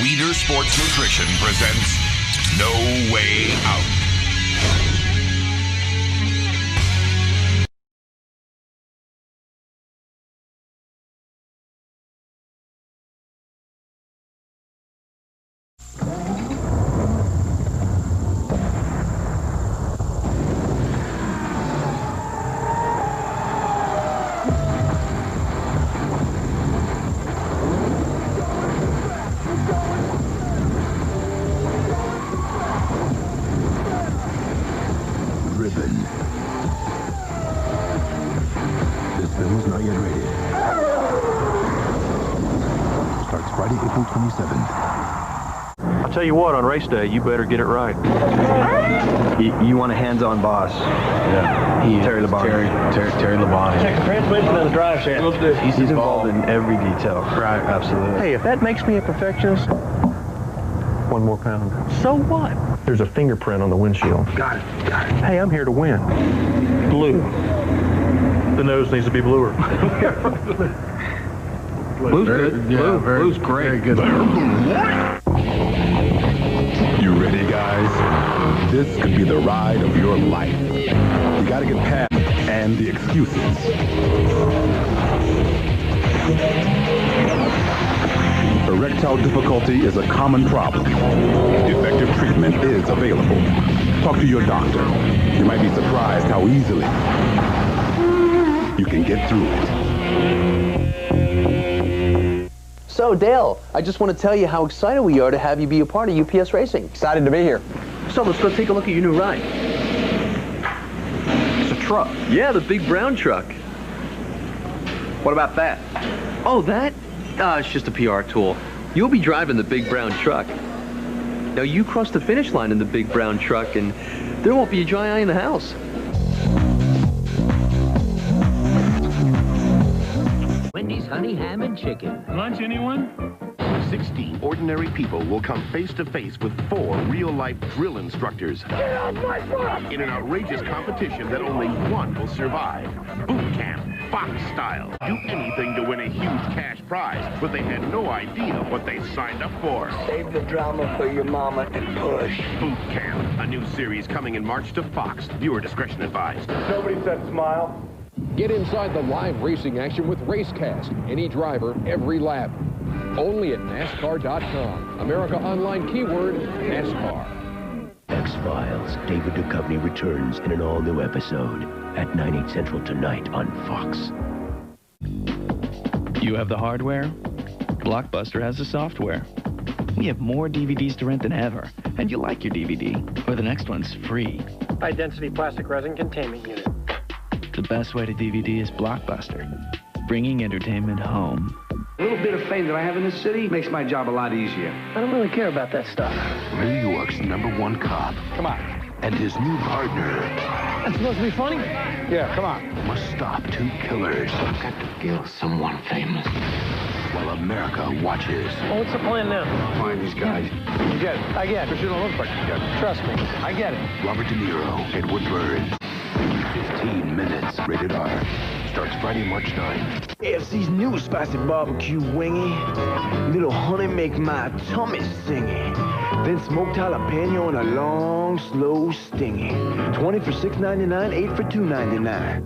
Leader Sports Nutrition presents No Way Out. This film is not yet rated. Starts Friday, April 27th. I'll tell you what, on race day, you better get it right. You want a hands-on boss. Yeah. Terry Labonte. Terry Labonte. Check the transmission and the drive shaft. He's involved in every detail. Right. Absolutely. Hey, if that makes me a perfectionist, 1 more pound. So what? There's a fingerprint on the windshield. Got it. Hey, I'm here to win. Blue. The nose needs to be bluer. Blue's good. Yeah, Blue's great. Very good. You ready, guys? This could be the ride of your life. You gotta get past and the excuses. Erectile difficulty is a common problem. Effective treatment is available. Talk to your doctor. You might be surprised how easily you can get through it. So, Dale, I just want to tell you how excited we are to have you be a part of UPS Racing. Excited to be here. So, let's go take a look at your new ride. It's a truck. Yeah, the big brown truck. What about that? Oh, that? It's just a PR tool. You'll be driving the big brown truck. Now, you cross the finish line in the big brown truck, and there won't be a dry eye in the house. Wendy's Honey Ham and Chicken. Lunch, anyone? 16 ordinary people will come face to face with 4 real-life drill instructors in an outrageous competition that only one will survive. Boot camp, Fox style. Do anything to win a huge cash prize, but they had no idea what they signed up for. Save the drama for your mama and push. Boot camp, a new series coming in March to Fox. Viewer discretion advised. Nobody said smile. Get inside the live racing action with Racecast. Any driver, every lap. Only at NASCAR.com. America Online keyword, NASCAR. X-Files. David Duchovny returns in an all-new episode at 9/8 Central tonight on Fox. You have the hardware. Blockbuster has the software. We have more DVDs to rent than ever, and you like your DVD, or the next one's free. High-density plastic resin containment unit. The best way to DVD is Blockbuster, bringing entertainment home. A little bit of fame that I have in this city makes my job a lot easier. I don't really care about that stuff. New York's #1 cop. Come on. And his new partner That's supposed to be funny? Yeah, come on. must stop 2 killers I've got to kill someone famous. while America watches. Well, what's the plan now? Find these guys. You get it. I get it. But you don't look like you got it. Trust me. I get it. Robert De Niro, Edward Byrne. 15 minutes. Rated R. Starts Friday, March 9th. AFC's new spicy barbecue wingy. Little honey make my tummy singy. Then smoked jalapeno and a long, slow stingy. 20 for $6.99, 8 for $2.99.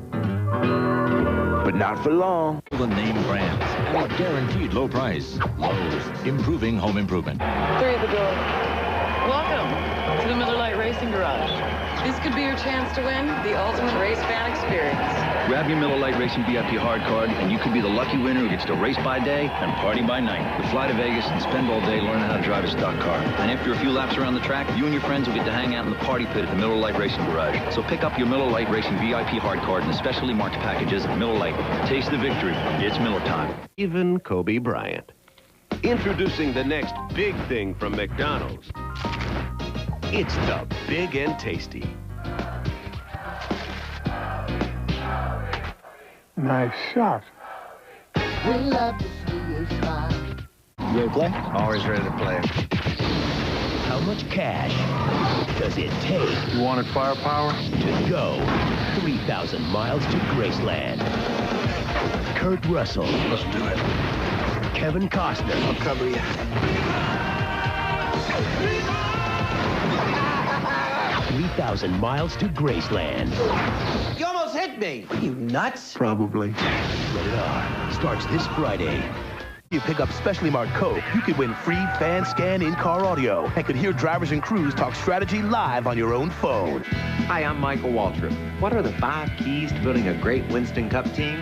But not for long. The name brands at a guaranteed low price. Lowe's, improving home improvement. 3 at the door. Welcome to the Miller Lite Racing Garage. This could be your chance to win the ultimate race fan experience. Grab your Miller Lite Racing VIP hard card, and you could be the lucky winner who gets to race by day and party by night. You'll fly to Vegas and spend all day learning how to drive a stock car. And after a few laps around the track, you and your friends will get to hang out in the party pit at the Miller Lite Racing Garage. So pick up your Miller Lite Racing VIP hard card in the specially marked packages at Miller Lite. Taste the victory. It's Miller time. Even Kobe Bryant. Introducing the next big thing from McDonald's. It's the Big and Tasty. Nice shot. We love to see you smile. You ready to play? Always ready to play. How much cash does it take? You wanted firepower? To go 3,000 miles to Graceland. Kurt Russell. Let's do it. Kevin Costner. I'll cover you. 3,000 miles to Graceland. You almost hit me. Are you nuts? Probably. Rated R starts this Friday. You pick up specially marked Coke, you could win free fan scan in-car audio and could hear drivers and crews talk strategy live on your own phone. Hi, I'm Michael Waltrip. What are the 5 keys to building a great Winston Cup team?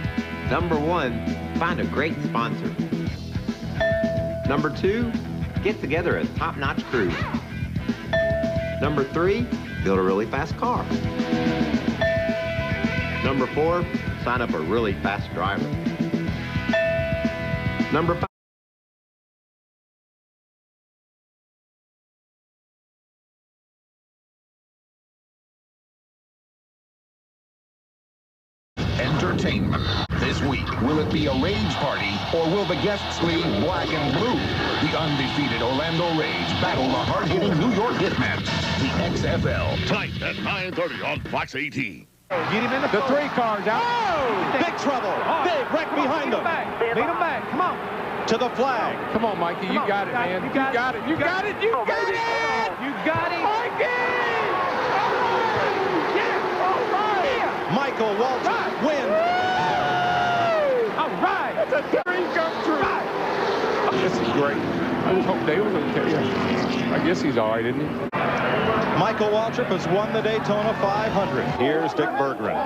Number 1, find a great sponsor. Number 2, get together a top-notch crew. Number 3, build a really fast car. Number 4, sign up a really fast driver. Number 5. Entertainment. This week, will it be a rage party or will the guests leave black and blue? The undefeated Orlando Rage battle the hard-hitting New York Hitmen. The XFL. Tonight at 9:30 on Fox 18. Get him in the 3 cars out. Oh! Big trouble. Big wreck behind him. Beat him back. Come on. To the flag. Come on, Mikey. You got it, man. You got it. You got it. You got it. You got it. Mikey! Michael Waltrip wins. All right. That's a dream come true. This is great. I just hope Dale's okay. I guess he's all right, isn't he? Michael Waltrip has won the Daytona 500. Here's Dick Berggren.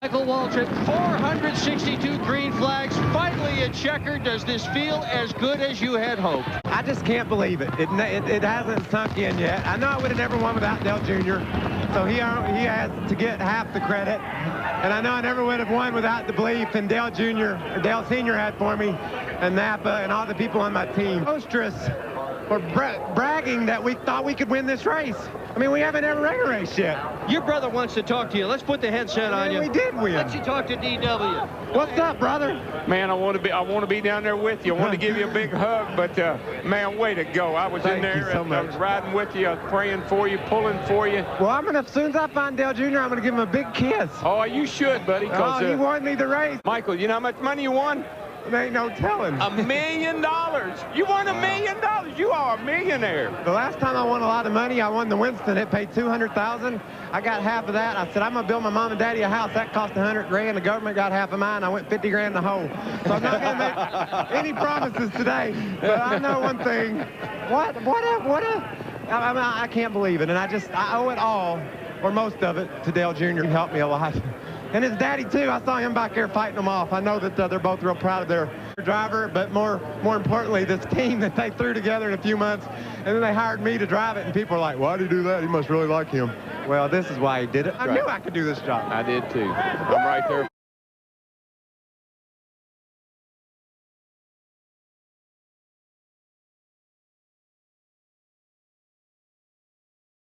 Michael Waltrip, 462 green flags, finally a checker. Does this feel as good as you had hoped? I just can't believe it. It hasn't sunk in yet. I know I would have never won without Dale Jr., so he has to get half the credit. And I know I never would have won without the belief in Dale Sr. had for me, and Napa, and all the people on my team. Boisterous for bragging that we thought we could win this race. I mean, we haven't ever ran a race yet. Your brother wants to talk to you. Let's put the headset on you. We did win. Let you talk to DW. What's up, brother? Man, I want to be down there with you. I want to give you a big hug, but man, way to go. I was in there and I was riding with you, praying for you, pulling for you. Well, as soon as I find Dale Jr., I'm gonna give him a big kiss. Oh, you should, buddy. Oh, he won me the race. Michael, you know how much money you won? There ain't no telling. $1 million. You won $1 million. You are a millionaire. The last time I won a lot of money, I won the Winston. It paid $200,000. I got half of that. I said, I'm gonna build my mom and daddy a house. That cost $100 grand. The government got half of mine. I went 50 grand in the hole. So I'm not gonna make any promises today. But I know one thing. I can't believe it. And I owe it all, or most of it, to Dale Jr. He helped me a lot. And his daddy, too. I saw him back there fighting them off. I know that they're both real proud of their driver, but more importantly, this team that they threw together in a few months, and then they hired me to drive it, and people are like, why did he do that? He must really like him. Well, this is why he did it. I knew I could do this job. I did, too. I'm right there.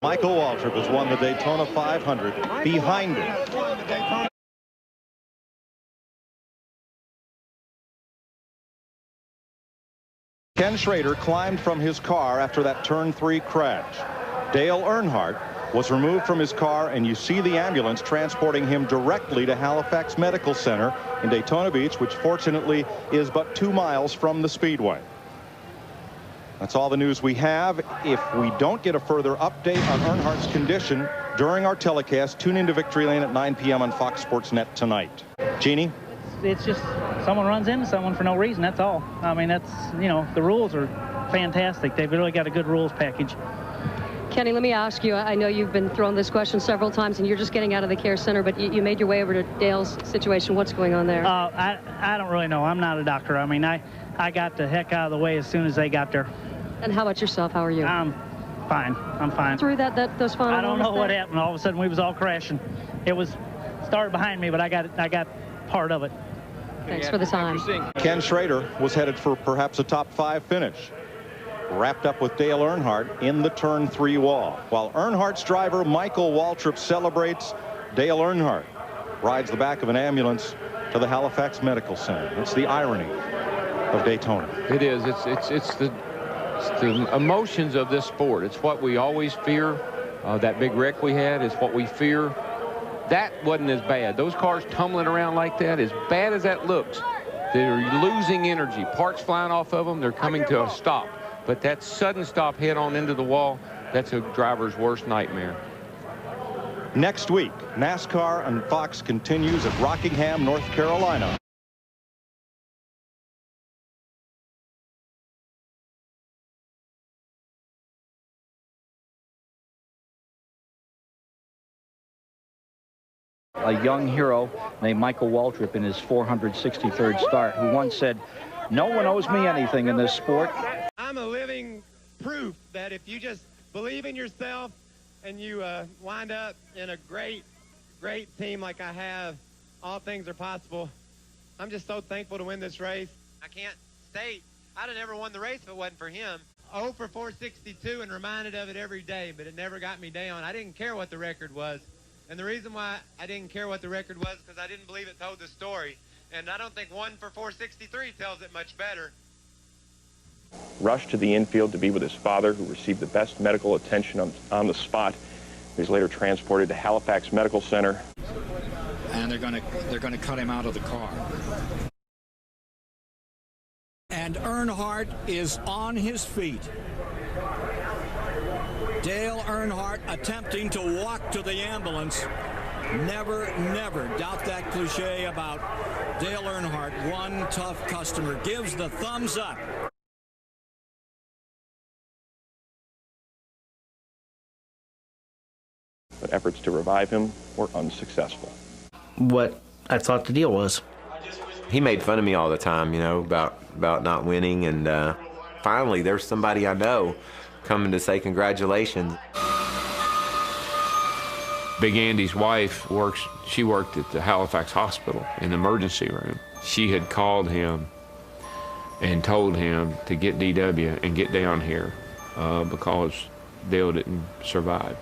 Michael Waltrip has won the Daytona 500 behind him. Ken Schrader climbed from his car after that turn 3 crash. Dale Earnhardt was removed from his car, and you see the ambulance transporting him directly to Halifax Medical Center in Daytona Beach, which fortunately is but 2 miles from the Speedway. That's all the news we have. If we don't get a further update on Earnhardt's condition during our telecast, tune into Victory Lane at 9 p.m. on Fox Sports Net tonight. Jeannie? It's just someone runs into someone for no reason, that's all. I mean, that's, you know, the rules are fantastic. They've really got a good rules package. Kenny, let me ask you, I know you've been thrown this question several times and you're just getting out of the care center, but you made your way over to Dale's situation. What's going on there? I don't really know. I'm not a doctor. I mean, I got the heck out of the way as soon as they got there. And how about yourself? How are you? I'm fine. I'm fine. Through those final I don't know what there? happened. All of a sudden, we was all crashing. It was started behind me, but I got part of it. Thanks for the time. Ken Schrader was headed for perhaps a top 5 finish. Wrapped up with Dale Earnhardt in the turn 3 wall. While Earnhardt's driver Michael Waltrip celebrates, Dale Earnhardt rides the back of an ambulance to the Halifax Medical Center. That's the irony. of Daytona. It is. It's the emotions of this sport. It's what we always fear. That big wreck we had is what we fear. That wasn't as bad. Those cars tumbling around like that, as bad as that looks, they're losing energy. Parts flying off of them. They're coming to a stop. But that sudden stop head on into the wall, that's a driver's worst nightmare. Next week, NASCAR and Fox continues at Rockingham, North Carolina. A young hero named Michael Waltrip in his 463rd start, who once said, "No one owes me anything in this sport." I'm a living proof that if you just believe in yourself and you wind up in a great team like I have, all things are possible. I'm just so thankful to win this race. I can't state I'd have never won the race if it wasn't for him. 0 for 462 and reminded of it every day, but it never got me down. I didn't care what the record was. And the reason why I didn't care what the record was because I didn't believe it told the story. And I don't think 1 for 463 tells it much better. Rushed to the infield to be with his father, who received the best medical attention on the spot. He was later transported to Halifax Medical Center. And they're going to cut him out of the car. And Earnhardt is on his feet. Dale Earnhardt attempting to walk to the ambulance. Never doubt that cliche about Dale Earnhardt. One tough customer gives the thumbs up. But efforts to revive him were unsuccessful. What I thought the deal was. He made fun of me all the time, you know, about not winning, and finally there's somebody I know coming to say congratulations. Big Andy's wife she worked at the Halifax Hospital in the emergency room. She had called him and told him to get DW and get down here because Dale didn't survive.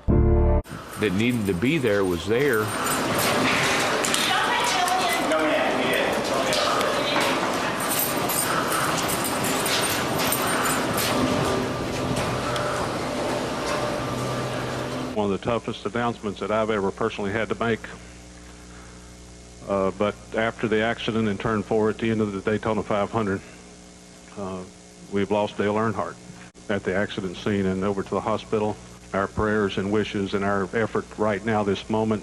That needed to be there was there. One of the toughest announcements that I've ever personally had to make. But after the accident in turn 4 at the end of the Daytona 500, we've lost Dale Earnhardt at the accident scene and over to the hospital. Our prayers and wishes and our effort right now, this moment,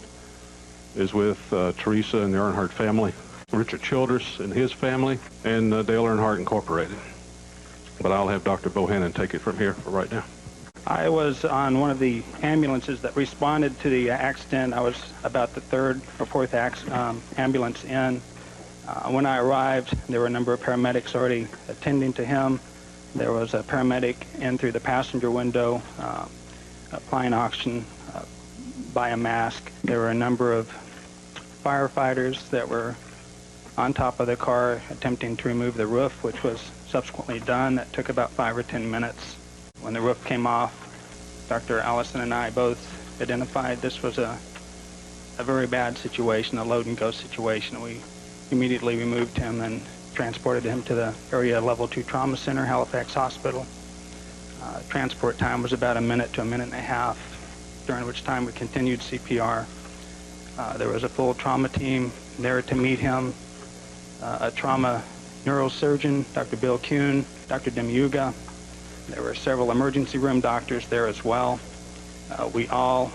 is with Teresa and the Earnhardt family, Richard Childress and his family, and Dale Earnhardt Incorporated. But I'll have Dr. Bohannon take it from here for right now. I was on one of the ambulances that responded to the accident. I was about the 3rd or 4th ambulance in. When I arrived, there were a number of paramedics already attending to him. There was a paramedic in through the passenger window, applying oxygen by a mask. There were a number of firefighters that were on top of the car attempting to remove the roof, which was subsequently done. That took about 5 or 10 minutes. When the roof came off, Dr. Allison and I both identified this was a very bad situation, a load and go situation. We immediately removed him and transported him to the area level 2 trauma center, Halifax Hospital. Transport time was about 1 minute to 1.5 minutes, during which time we continued CPR. There was a full trauma team there to meet him, a trauma neurosurgeon, Dr. Bill Kuhn, Dr. Demyuga. There were several emergency room doctors there as well. We all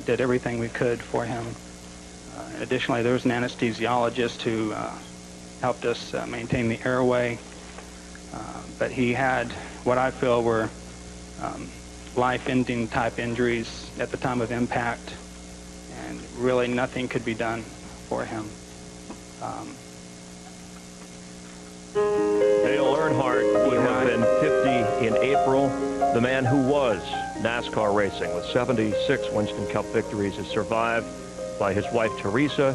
did everything we could for him. Additionally, there was an anesthesiologist who helped us maintain the airway. But he had what I feel were life-ending type injuries at the time of impact, and really nothing could be done for him. Dale Earnhardt would have been 50 in April. The man who was NASCAR racing with 76 Winston Cup victories is survived by his wife Teresa,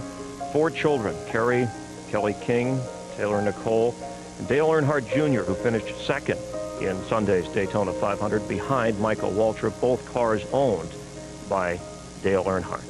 4 children, Kerry, Kelly King, Taylor Nicole, and Dale Earnhardt Jr., who finished 2nd in Sunday's Daytona 500 behind Michael Waltrip, both cars owned by Dale Earnhardt.